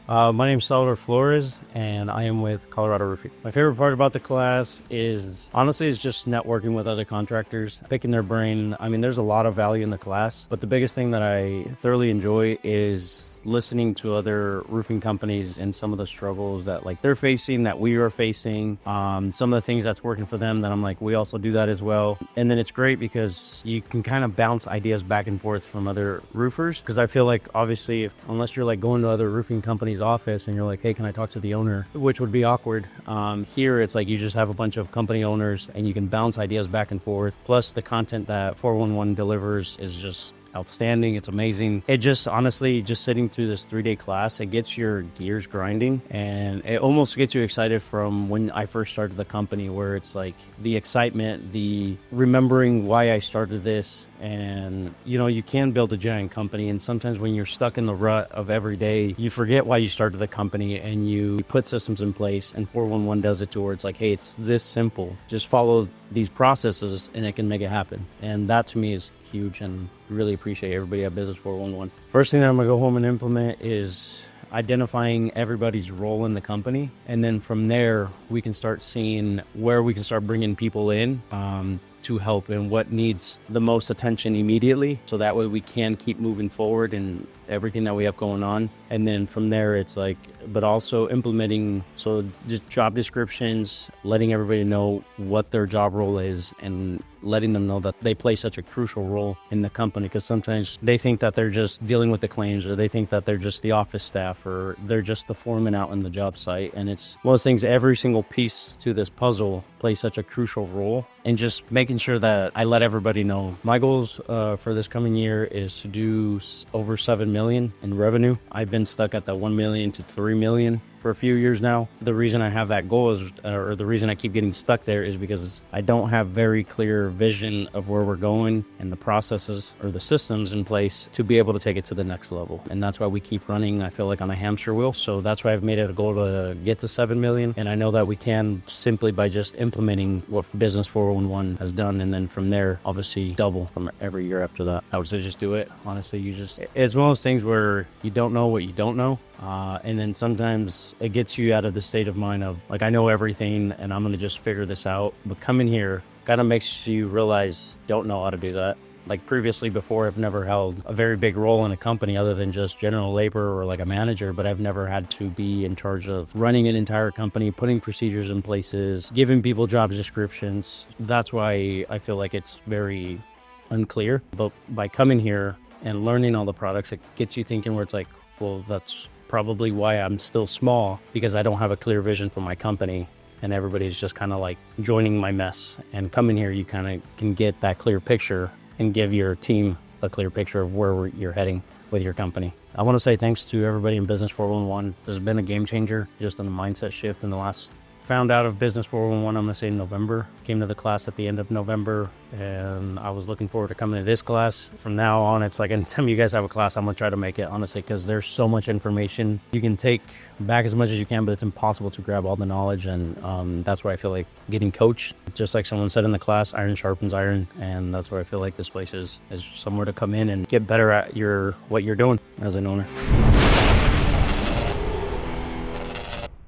My name's Salvador Flores, and I am with Colorado Roofing. My favorite part about the class is just networking with other contractors, picking their brain. I mean, there's a lot of value in the class, but the biggest thing that I thoroughly enjoy is listening to other roofing companies and some of the struggles that they're facing, that we are facing, some of the things that's working for them that I'm like, we also do that as well. And then it's great because you can kind of bounce ideas back and forth from other roofers, because I feel like obviously unless you're going to other roofing companies office and you're like, hey, can I talk to the owner, which would be awkward. Here it's like you just have a bunch of company owners and you can bounce ideas back and forth. Plus the content that 411 delivers is just outstanding. It's amazing. It just honestly, just sitting through this 3-day class, it gets your gears grinding, and it almost gets you excited from when I first started the company, where it's like the excitement, the remembering why I started this. And you can build a giant company, and sometimes when you're stuck in the rut of every day, you forget why you started the company and you put systems in place, and 411 does it to where it's like, hey, it's this simple, just follow these processes and it can make it happen. And that to me is huge, and really appreciate everybody at Business 411. First thing that I'm gonna go home and implement is identifying everybody's role in the company, and then from there we can start seeing where we can start bringing people in to help and what needs the most attention immediately, so that way we can keep moving forward in everything that we have going on. And then from there it's but also implementing, so just job descriptions, letting everybody know what their job role is, and letting them know that they play such a crucial role in the company, because sometimes they think that they're just dealing with the claims, or they think that they're just the office staff, or they're just the foreman out in the job site. And it's one of those things, every single piece to this puzzle plays such a crucial role, and just making sure that I let everybody know. My goals for this coming year is to do over 7 million in revenue. I've been stuck at the 1 million to 3 million for a few years now. The reason I have that goal is, or the reason I keep getting stuck there, is because I don't have very clear vision of where we're going and the processes or the systems in place to be able to take it to the next level. And that's why we keep running, I feel like, on a hamster wheel. So that's why I've made it a goal to get to 7 million. And I know that we can, simply by just implementing what Business 411 has done. And then from there, obviously double from every year after that. I would say just do it. Honestly, it's one of those things where you don't know what you don't know. And then sometimes it gets you out of the state of mind of I know everything and I'm going to just figure this out. But coming here kind of makes you realize don't know how to do that. Previously, before, I've never held a very big role in a company other than just general labor or a manager, but I've never had to be in charge of running an entire company, putting procedures in places, giving people job descriptions. That's why I feel like it's very unclear. But by coming here and learning all the products, it gets you thinking where it's well, that's probably why I'm still small, because I don't have a clear vision for my company, and everybody's just kind of joining my mess. And coming here, you kind of can get that clear picture and give your team a clear picture of where you're heading with your company. I want to say thanks to everybody in Business 411. This has been a game changer, just in the mindset shift in the last. Found out of Business 411, I'm going to say November. Came to the class at the end of November, and I was looking forward to coming to this class. From now on, it's anytime you guys have a class, I'm going to try to make it, honestly, because there's so much information. You can take back as much as you can, but it's impossible to grab all the knowledge. And that's where I feel like getting coached, just like someone said in the class, iron sharpens iron. And that's where I feel like this place is somewhere to come in and get better at what you're doing as an owner.